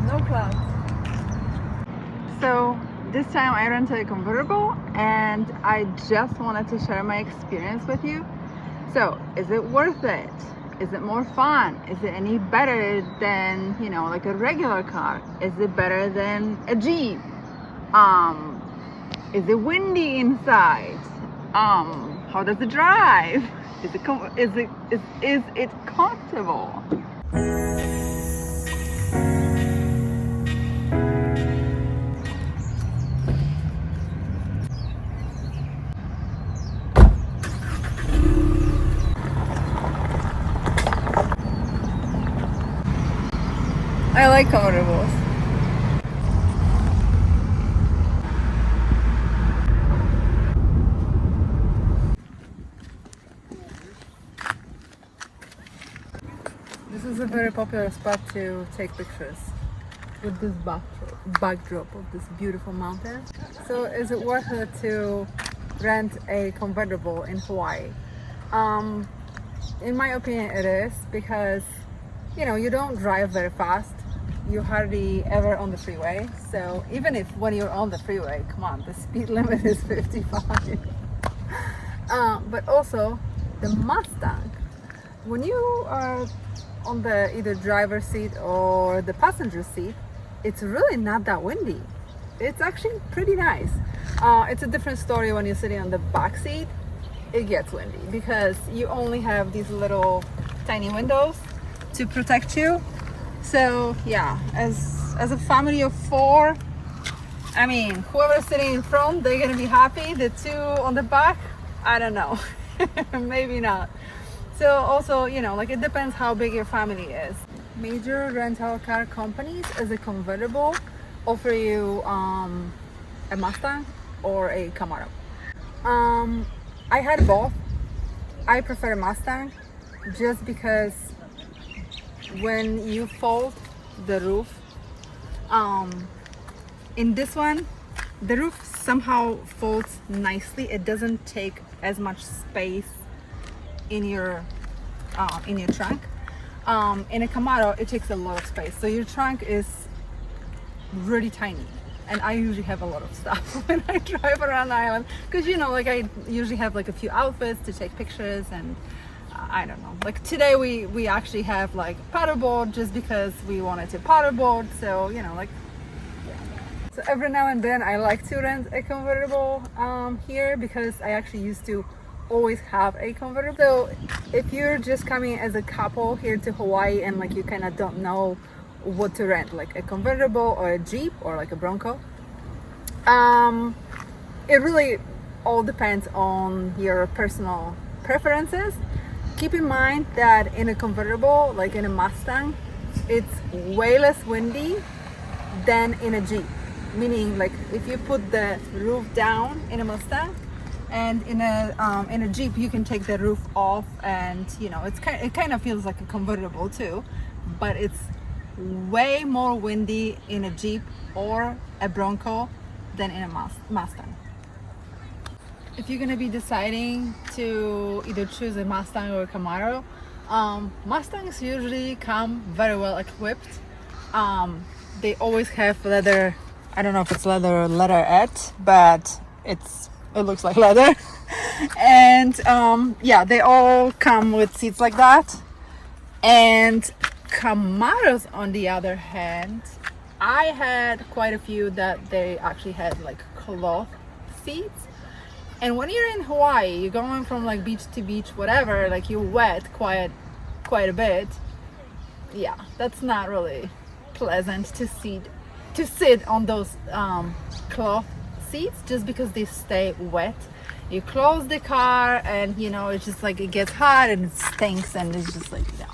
no clouds. So this time I rented a convertible and I just wanted to share my experience with you. So is it worth it? Is it more fun? Is it any better than, you know, like a regular car? Is it better than a Jeep? Is it windy inside? How does it drive? Is it comfortable? I like convertibles. This is a very popular spot to take pictures with this backdrop of this beautiful mountain. So is it worth it to rent a convertible in Hawaii? In my opinion it is, because you know, you don't drive very fast. You're hardly ever on the freeway. So even if when you're on the freeway, come on, the speed limit is 55. But also the Mustang, when you are on the either driver's seat or the passenger seat, it's really not that windy. It's actually pretty nice. It's a different story when you're sitting on the back seat. It gets windy because you only have these little tiny windows to protect you. So yeah, as a family of 4, I mean, whoever's sitting in front, they're gonna be happy. The 2 on the back, I don't know. Maybe not. So also, you know, like it depends how big your family is. Major rental car companies as a convertible offer you a Mustang or a Camaro. I had both. I prefer a Mustang just because when you fold the roof, in this one the roof somehow folds nicely. It doesn't take as much space in your trunk. In a Camaro it takes a lot of space, so your trunk is really tiny, and I usually have a lot of stuff when I drive around the island, because you know, like I usually have like a few outfits to take pictures, and I don't know, like today we actually have like paddleboard just because we wanted to paddleboard. So you know, like yeah. So every now and then I like to rent a convertible here, because I actually used to always have a convertible. So if you're just coming as a couple here to Hawaii and like you kind of don't know what to rent, like a convertible or a Jeep or like a Bronco, it really all depends on your personal preferences. Keep in mind that in a convertible, like in a Mustang, it's way less windy than in a Jeep. Meaning, like if you put the roof down in a Mustang, and in a Jeep you can take the roof off, and you know, it kind of feels like a convertible too, but it's way more windy in a Jeep or a Bronco than in a Mustang. If you're gonna be deciding to either choose a Mustang or a Camaro, Mustangs usually come very well equipped. They always have leather. I don't know if it's leather or leatherette, but it looks like leather. And yeah, they all come with seats like that. And Camaros, on the other hand, I had quite a few that they actually had like cloth seats. And when you're in Hawaii, you're going from like beach to beach, whatever, like you're wet quite a bit. Yeah, that's not really pleasant to sit on those cloth seats, just because they stay wet. You close the car and you know, it's just like it gets hot and it stinks, and it's just like, yeah.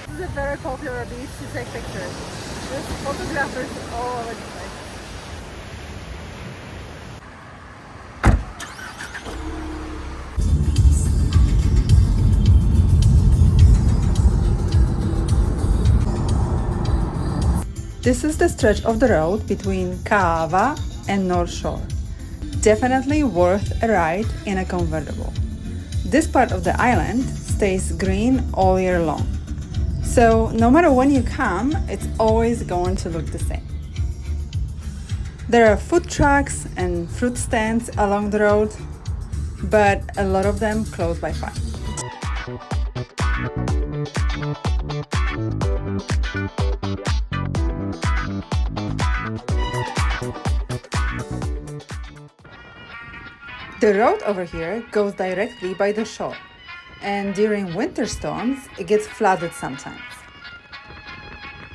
This is a very popular beach to take pictures. There's photographers all over the place. This is the stretch of the road between Kaava and North Shore. Definitely worth a ride in a convertible. This part of the island stays green all year long. So no matter when you come, it's always going to look the same. There are food trucks and fruit stands along the road, but a lot of them close by 5. The road over here goes directly by the shore, and during winter storms, it gets flooded sometimes.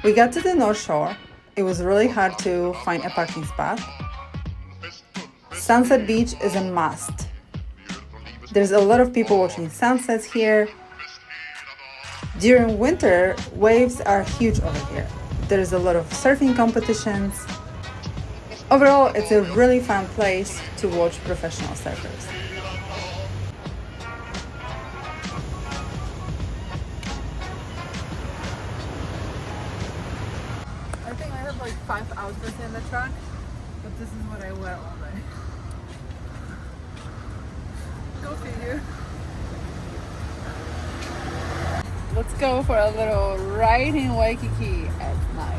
We got to the North Shore. It was really hard to find a parking spot. Sunset Beach is a must. There's a lot of people watching sunsets here. During winter, waves are huge over here. There's a lot of surfing competitions. Overall, it's a really fun place to watch professional surfers. I think I have like 5 outfits in the truck, but this is what I wear all day. Go figure. Let's go for a little ride in Waikiki at night.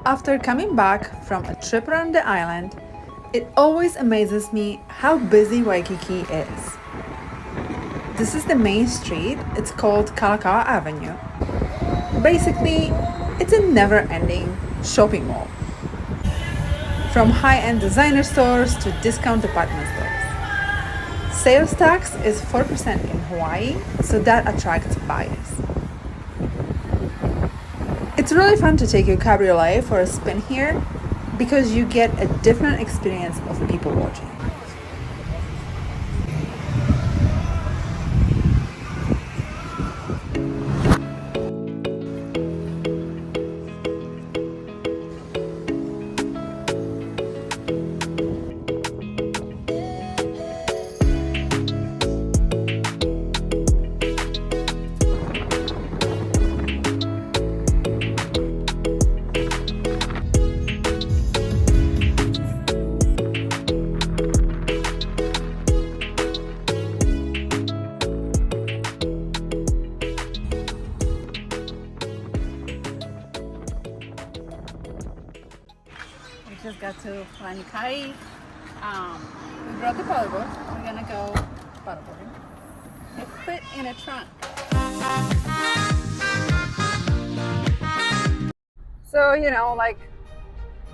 After coming back from a trip around the island, it always amazes me how busy Waikiki is. This is the main street. It's called Kalakaua Avenue. Basically, it's a never-ending shopping mall. From high-end designer stores to discount department stores. Sales tax is 4% in Hawaii, so that attracts buyers. It's really fun to take your cabriolet for a spin here because you get a different experience of people watching. Just got to Lanikai. We brought the paddleboard. We're gonna go paddleboarding. It fit in a trunk. So like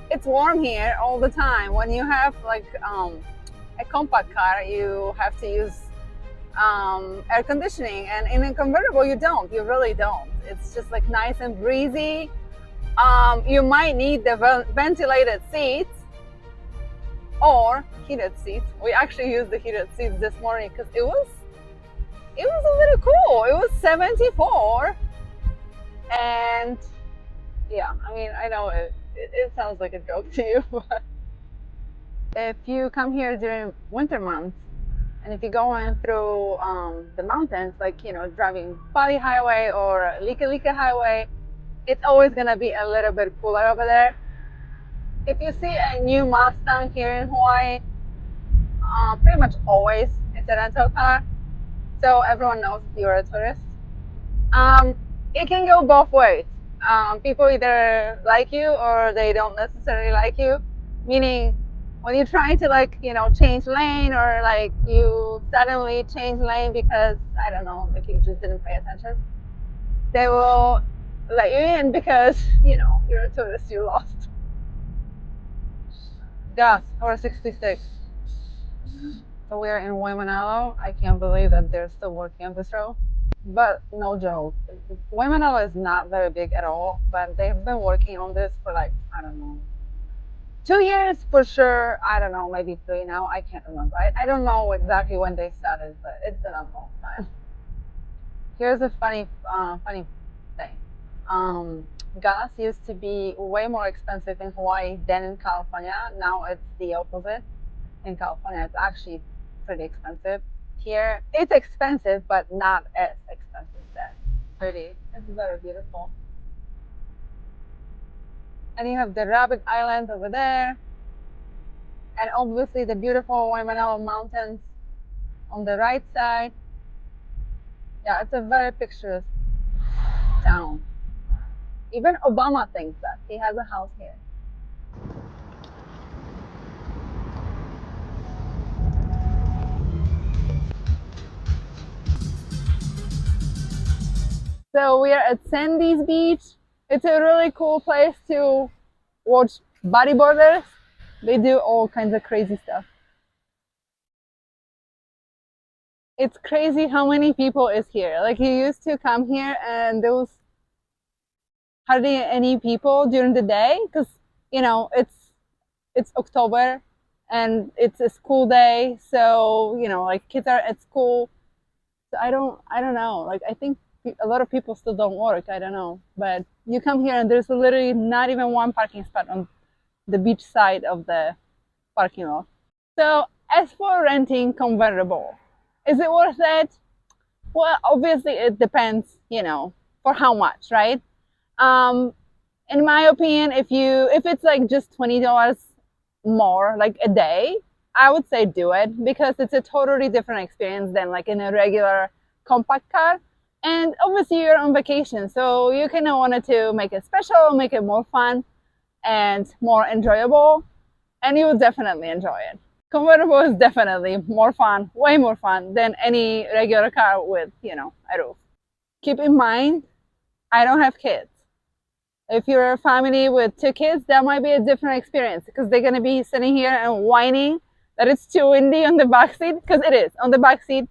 it's warm here all the time. When you have like a compact car, you have to use air conditioning, and in a convertible, you don't. You really don't. It's just like nice and breezy. You might need the ventilated seats or heated seats. We actually used the heated seats this morning because it was a little cool. It was 74, and yeah, I mean, I know it sounds like a joke to you, but if you come here during winter months, and if you're going through the mountains, like driving Pali Highway or Lika Lika Highway, it's always gonna be a little bit cooler over there. If you see a new Mustang here in Hawaii, pretty much always it's a rental car, so everyone knows you're a tourist. It can go both ways. People either like you or they don't necessarily like you. Meaning, when you're trying to change lane, or like you suddenly change lane because I don't know, like you just didn't pay attention, they will let you in because you're a tourist, you lost gas for 66. So we're in Waimanalo. I can't believe that they're still working on this road, but no joke, Waimanalo is not very big at all, but they've been working on this for like, I don't know, 2 years for sure. I don't know, maybe 3 now. I can't remember. I don't know exactly when they started, but it's been a long time. Here's a funny thing. Gas used to be way more expensive in Hawaii than in California. Now it's the opposite. In California, it's actually pretty expensive. here. It's expensive, but not as expensive there. Pretty. It's very beautiful. And you have the Rabbit Island over there. And obviously the beautiful Waimanalo Mountains on the right side. Yeah, it's a very picturesque town. Even Obama thinks that. He has a house here. So we are at Sandy's Beach. It's a really cool place to watch bodyboarders. They do all kinds of crazy stuff. It's crazy how many people is here. Like you used to come here and there was hardly any people during the day because you know it's October and it's a school day, so you know like kids are at school. So I don't know. Like I think a lot of people still don't work. I don't know, but you come here and there's literally not even one parking spot on the beach side of the parking lot. So as for renting convertible, is it worth it? Well, obviously it depends, you know, for how much, right? Um, in my opinion, if it's like just $20 more like a day, I would say do it because it's a totally different experience than like in a regular compact car. And obviously you're on vacation, so you kind of wanted to make it special, make it more fun and more enjoyable, and you will definitely enjoy it. Convertible is definitely more fun, way more fun than any regular car with, you know, a roof. Keep in mind, I don't have kids. If you're a family with 2 kids, that might be a different experience because they're going to be sitting here and whining that it's too windy on the back seat, because it is. On the back seat,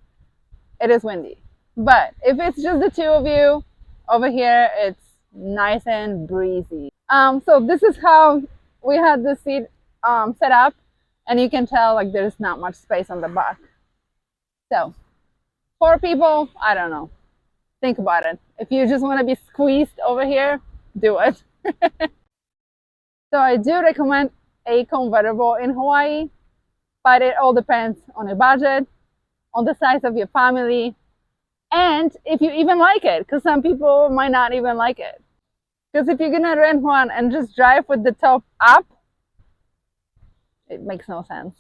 it is windy. But if it's just the two of you over here, it's nice and breezy. So this is how we had the seat set up, and you can tell like there's not much space on the back. So 4 people, I don't know. Think about it. If you just want to be squeezed over here, do it. So I do recommend a convertible in Hawaii, but it all depends on your budget, on the size of your family, and if you even like it, because some people might not even like it. Because if you're gonna rent one and just drive with the top up, it makes no sense.